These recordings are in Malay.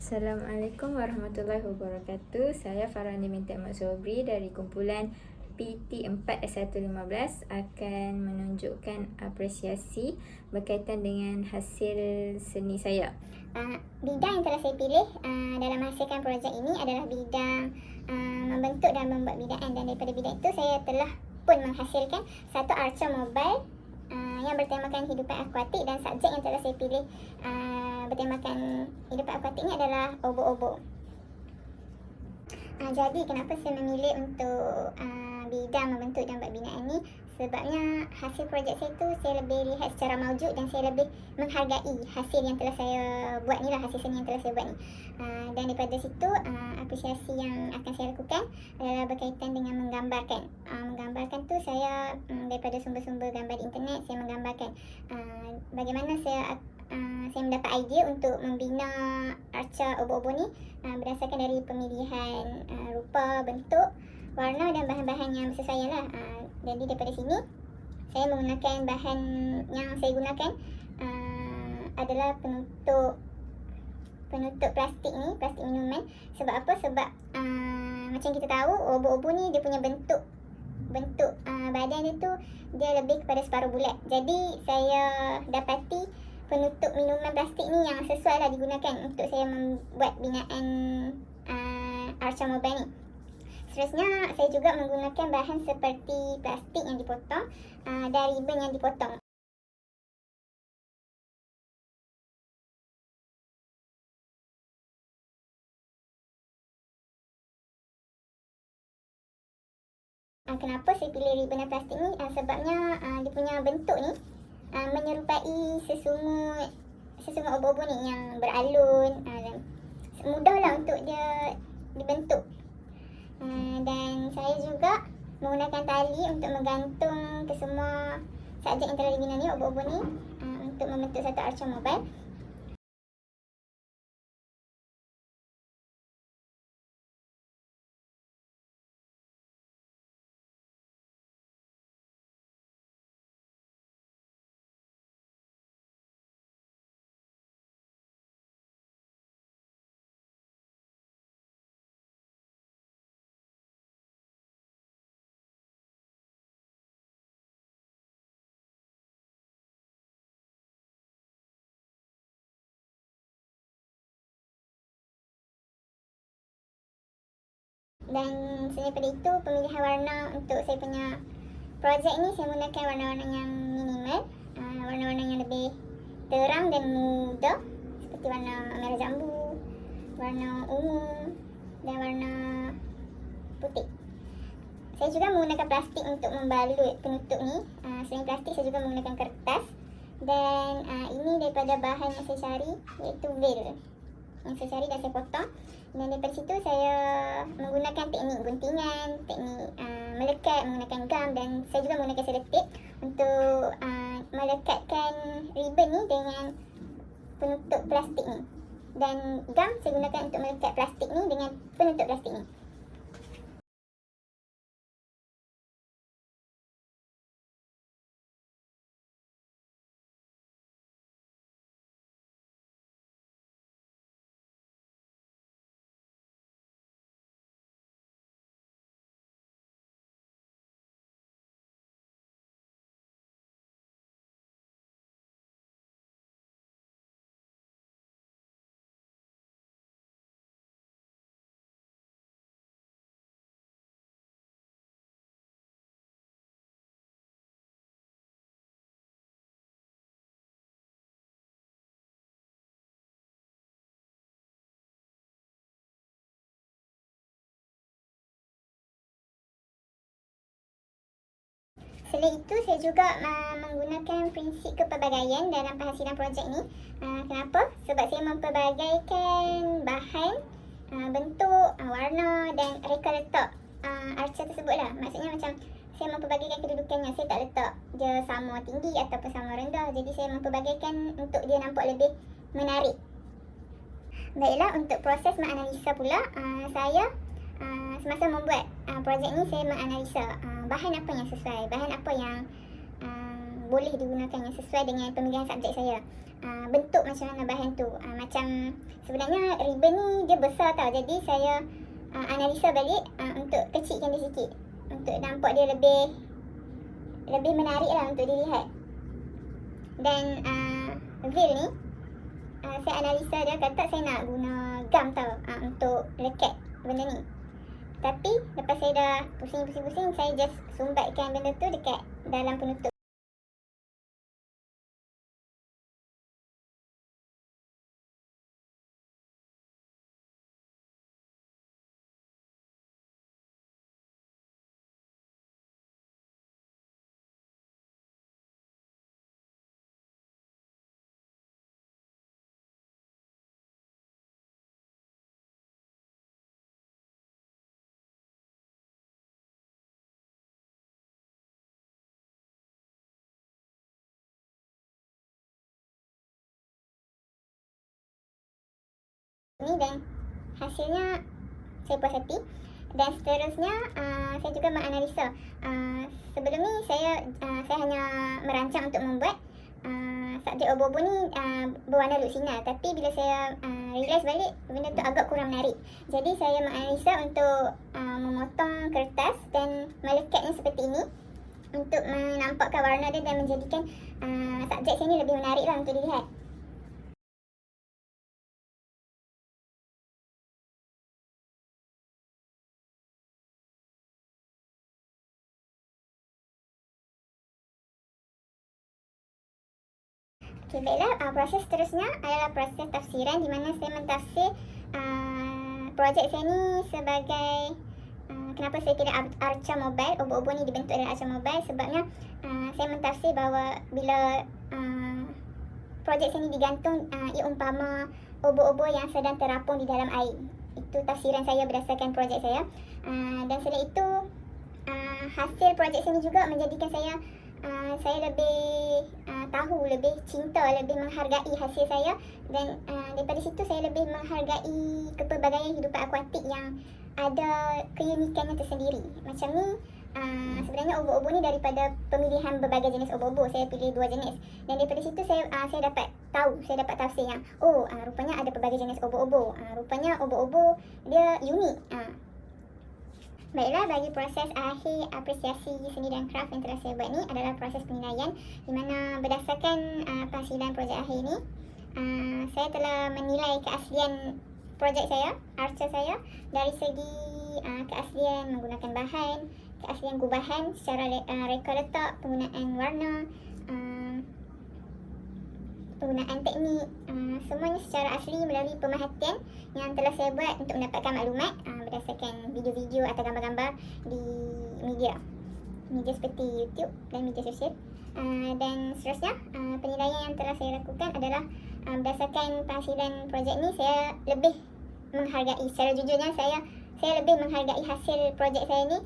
Assalamualaikum warahmatullahi wabarakatuh. Saya Farhani binti Ahmad Sobri dari kumpulan PT 4S115 akan menunjukkan apresiasi berkaitan dengan hasil seni saya. Bidang yang telah saya pilih dalam menghasilkan projek ini adalah bidang membentuk dan membuat bidaan, dan daripada bidang itu saya telah pun menghasilkan satu arca mobile yang bertemakan hidupan akuatik, dan subjek yang telah saya pilih bertemakan hidupan akuatik ini adalah obo-obo. Jadi kenapa saya memilih untuk bidang membentuk dan buat binaan ni? Sebabnya hasil projek saya tu saya lebih lihat secara maujud, dan saya lebih menghargai hasil yang telah saya buat ni lah, hasil seni yang telah saya buat ni. Dan daripada situ apresiasi yang akan saya lakukan adalah berkaitan dengan menggambarkan. Menggambarkan tu saya daripada sumber-sumber gambar di internet, saya menggambarkan bagaimana saya mendapat idea untuk membina arca obo-obo ni berdasarkan dari pemilihan rupa, bentuk, warna dan bahan-bahan yang sesuai lah. Jadi daripada sini saya menggunakan bahan yang saya gunakan adalah penutup plastik ni, plastik minuman. Sebab apa? Sebab macam kita tahu obo-obo ni dia punya bentuk badan dia tu dia lebih kepada separuh bulat. Jadi saya dapati penutup minuman plastik ni yang sesuai lah digunakan untuk saya membuat binaan arca mobile ni. Seterusnya saya juga menggunakan bahan seperti plastik yang dipotong dan ribbon yang dipotong. Kenapa saya pilih ribbon dan plastik ni? Sebabnya dia punya bentuk ni menyerupai sesungut obo-obo ni yang beralun, mudahlah untuk dia dibentuk. Dan saya juga menggunakan tali untuk menggantung ke semua subjek yang telah dibina ni, obo-obo ni, untuk membentuk satu arca mobile. Dan selain daripada itu, pemilihan warna untuk saya punya projek ni saya menggunakan warna-warna yang minimal, warna-warna yang lebih terang dan muda, seperti warna merah jambu, warna ungu dan warna putih. Saya juga menggunakan plastik untuk membalut penutup ni. Selain plastik, saya juga menggunakan kertas. Dan ini daripada bahan yang saya cari, iaitu veil yang saya cari dan saya potong. Dan daripada situ saya menggunakan teknik guntingan, teknik melekat menggunakan gam, dan saya juga menggunakan selotip untuk melekatkan ribbon ni dengan penutup plastik ni. Dan gam saya gunakan untuk melekat plastik ni dengan penutup plastik ni. Selain itu, saya juga menggunakan prinsip kepelbagaian dalam penghasilan projek ni. Kenapa? Sebab saya mempelbagaikan bahan, bentuk, warna dan reka letak arca tersebut lah. Maksudnya macam saya mempelbagaikan kedudukannya. Saya tak letak dia sama tinggi ataupun sama rendah. Jadi saya mempelbagaikan untuk dia nampak lebih menarik. Baiklah, untuk proses menganalisa pula, saya semasa membuat projek ni saya menganalisa bahan apa yang sesuai, bahan apa yang boleh digunakan yang sesuai dengan pemilihan subjek saya. bentuk macam mana bahan tu. Macam sebenarnya ribbon ni dia besar tau. Jadi saya analisa balik untuk kecilkan dia sikit. Untuk nampak dia lebih menarik lah untuk dilihat. Dan veil ni saya analisa dia kata saya nak guna gam tau untuk lekat benda ni. Tapi lepas saya dah pusing-pusing saya just sumbatkan benda tu dekat dalam penutup. Ni dan hasilnya saya puas hati. Dan seterusnya saya juga menganalisa. Sebelum ni saya hanya merancang untuk membuat subjek obo-obo ni berwarna lutsina. Tapi bila saya realise balik benda tu agak kurang menarik. Jadi saya menganalisa untuk memotong kertas dan melekatnya seperti ini untuk menampakkan warna dia dan menjadikan subjek saya ni lebih menarik lah untuk dilihat. Okay, baiklah, proses seterusnya adalah proses tafsiran di mana saya mentafsir projek saya ni sebagai kenapa saya tidak arca mobile. Obo-obo ni dibentuk dari arca mobile sebabnya saya mentafsir bahawa bila projek saya ni digantung ia umpama obo-obo yang sedang terapung di dalam air. Itu tafsiran saya berdasarkan projek saya. Dan selain itu hasil projek saya ni juga menjadikan saya lebih tahu, lebih cinta, lebih menghargai hasil saya. Dan daripada situ saya lebih menghargai kepelbagaian hidupan akuatik yang ada keunikannya tersendiri. Macam ni sebenarnya obo-obo ni daripada pemilihan berbagai jenis obo-obo, saya pilih 2 jenis. Dan daripada situ saya dapat tahu, saya dapat tafsir yang rupanya ada pelbagai jenis obo-obo. Rupanya obo-obo dia unik. Baiklah, bagi proses akhir apresiasi seni dan kraf yang telah saya buat ni adalah proses penilaian, di mana berdasarkan penghasilan projek akhir ni saya telah menilai keaslian projek saya, arca saya, dari segi keaslian menggunakan bahan, keaslian gubahan secara reka letak, penggunaan warna, penggunaan teknik, semuanya secara asli melalui pemerhatian yang telah saya buat untuk mendapatkan maklumat berdasarkan video-video atau gambar-gambar di media seperti YouTube dan media sosial. Dan seterusnya penilaian yang telah saya lakukan adalah berdasarkan penghasilan projek ni saya lebih menghargai, secara jujurnya saya lebih menghargai hasil projek saya ni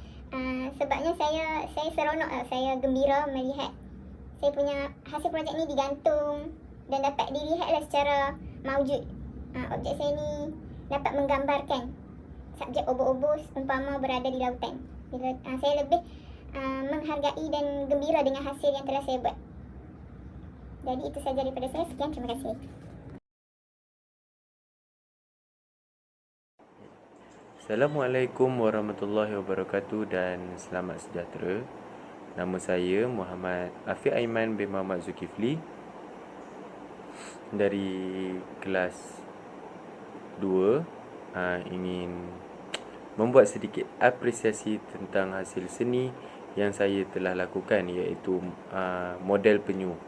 sebabnya saya seronok, saya gembira melihat saya punya hasil projek ni digantung dan dapat dilihatlah secara maujud. Objek saya ni dapat menggambarkan subjek obo-obo umpama berada di lautan. Saya lebih menghargai dan gembira dengan hasil yang telah saya buat. Jadi itu sahaja daripada saya. Sekian, terima kasih. Assalamualaikum warahmatullahi wabarakatuh dan selamat sejahtera. Nama saya Muhammad Afiq Aiman bin Muhammad Zulkifli dari kelas 2. Ingin membuat sedikit apresiasi tentang hasil seni yang saya telah lakukan, iaitu model penyu.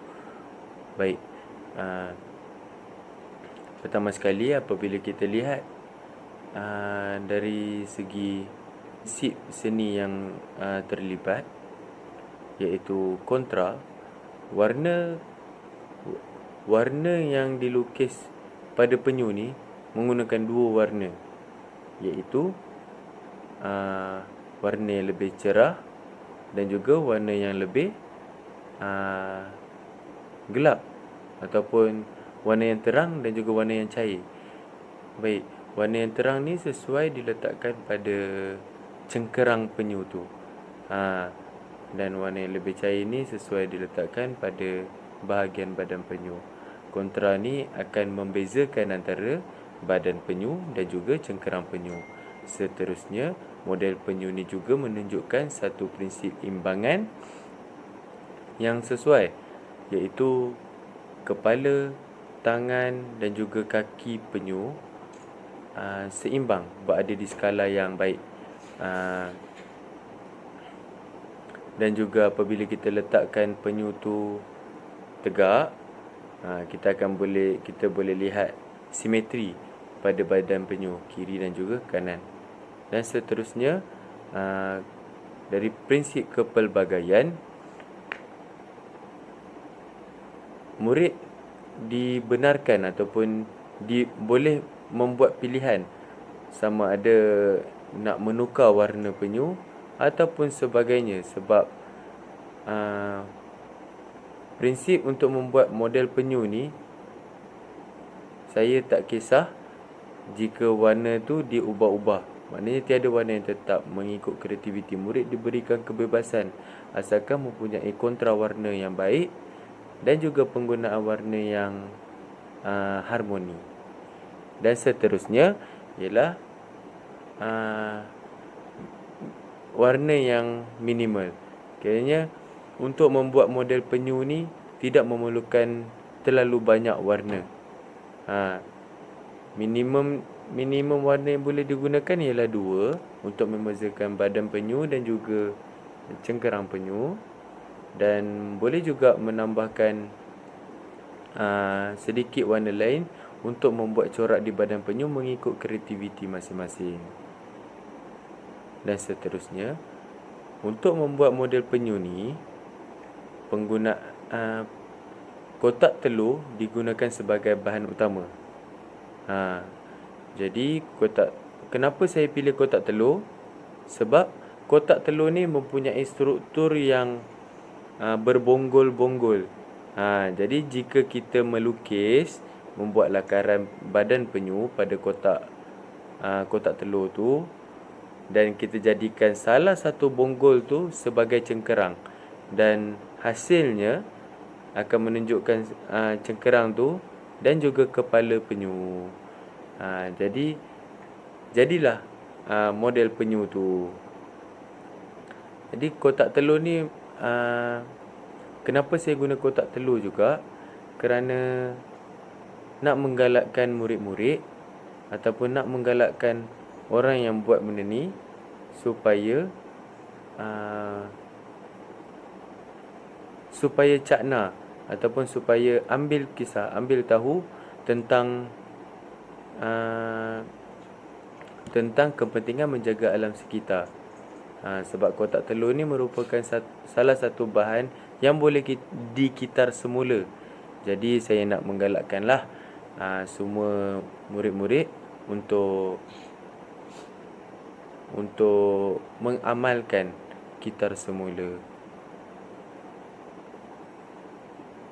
Baik, pertama sekali apabila kita lihat dari segi sip seni yang terlibat, iaitu kontra, warna yang dilukis pada penyu ni menggunakan 2 warna, iaitu warna yang lebih cerah dan juga warna yang lebih gelap, ataupun warna yang terang dan juga warna yang cair. Baik, warna yang terang ni sesuai diletakkan pada cengkerang penyu tu, dan warna yang lebih cair ni sesuai diletakkan pada bahagian badan penyu. Kontra ni akan membezakan antara badan penyu dan juga cengkerang penyu. Seterusnya, model penyu ni juga menunjukkan satu prinsip imbangan yang sesuai, iaitu kepala, tangan dan juga kaki penyu seimbang, berada di skala yang baik. Dan juga apabila kita letakkan penyu tu tegak, kita boleh lihat simetri pada badan penyu kiri dan juga kanan. Dan seterusnya, dari prinsip kepelbagaian, murid dibenarkan ataupun boleh membuat pilihan sama ada nak menukar warna penyu ataupun sebagainya, sebab prinsip untuk membuat model penyu ni, saya tak kisah jika warna tu diubah-ubah. Maknanya tiada warna yang tetap, mengikut kreativiti. Murid diberikan kebebasan asalkan mempunyai kontra warna yang baik dan juga penggunaan warna yang harmoni. Dan seterusnya ialah warna yang minimal. Kiranya untuk membuat model penyu ni tidak memerlukan terlalu banyak warna. Minimum warna yang boleh digunakan ialah 2 untuk membezakan badan penyu dan juga cengkerang penyu. Dan boleh juga menambahkan sedikit warna lain untuk membuat corak di badan penyu mengikut kreativiti masing-masing. Dan seterusnya, untuk membuat model penyu ni, kotak telur digunakan sebagai bahan utama. Jadi kenapa saya pilih kotak telur? Sebab kotak telur ni mempunyai struktur yang berbonggol-bonggol. Jadi jika kita melukis, membuat lakaran badan penyu pada kotak telur tu, dan kita jadikan salah satu bonggol tu sebagai cengkerang, dan hasilnya akan menunjukkan cengkerang tu dan juga kepala penyu. Jadilah model penyu tu. Jadi kotak telur ni, kenapa saya guna kotak telur juga? Kerana nak menggalakkan murid-murid ataupun nak menggalakkan orang yang buat benda ni supaya cakna ataupun supaya ambil tahu tentang kepentingan menjaga alam sekitar. Sebab kotak telur ni merupakan salah satu bahan yang boleh dikitar semula. Jadi saya nak menggalakkanlah semua murid-murid untuk mengamalkan kitar semula.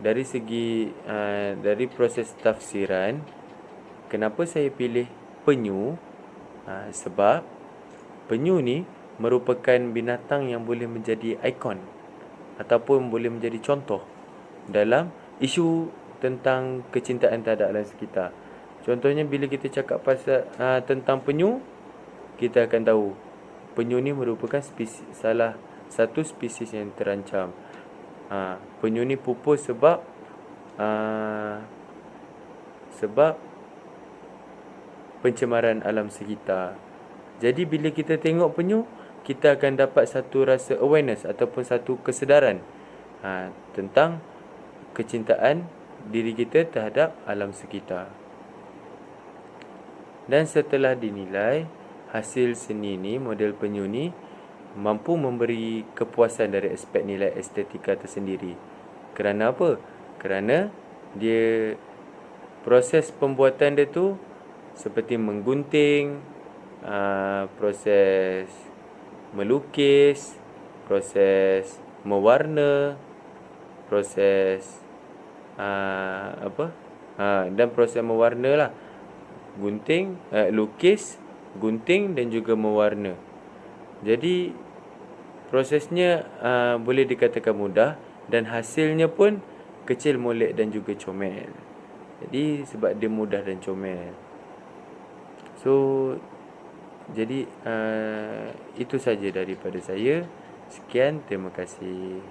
Dari proses tafsiran, kenapa saya pilih penyu? Sebab penyu ni merupakan binatang yang boleh menjadi ikon ataupun boleh menjadi contoh dalam isu tentang kecintaan terhadap alam sekitar. Contohnya, bila kita cakap pasal tentang penyu, kita akan tahu penyu ni merupakan salah satu spesies yang terancam. Penyu ni pupus sebab pencemaran alam sekitar. Jadi bila kita tengok penyu, kita akan dapat satu rasa awareness ataupun satu kesedaran tentang kecintaan diri kita terhadap alam sekitar. Dan setelah dinilai, hasil seni ni, model penyu ni mampu memberi kepuasan dari aspek nilai estetika tersendiri. Kerana apa? Kerana proses pembuatan dia tu seperti menggunting, proses melukis, proses mewarna, proses dan proses mewarna lah. Lukis, gunting dan juga mewarna. Jadi prosesnya boleh dikatakan mudah dan hasilnya pun kecil, molek dan juga comel. Jadi sebab dia mudah dan comel. So jadi itu saja daripada saya. Sekian, terima kasih.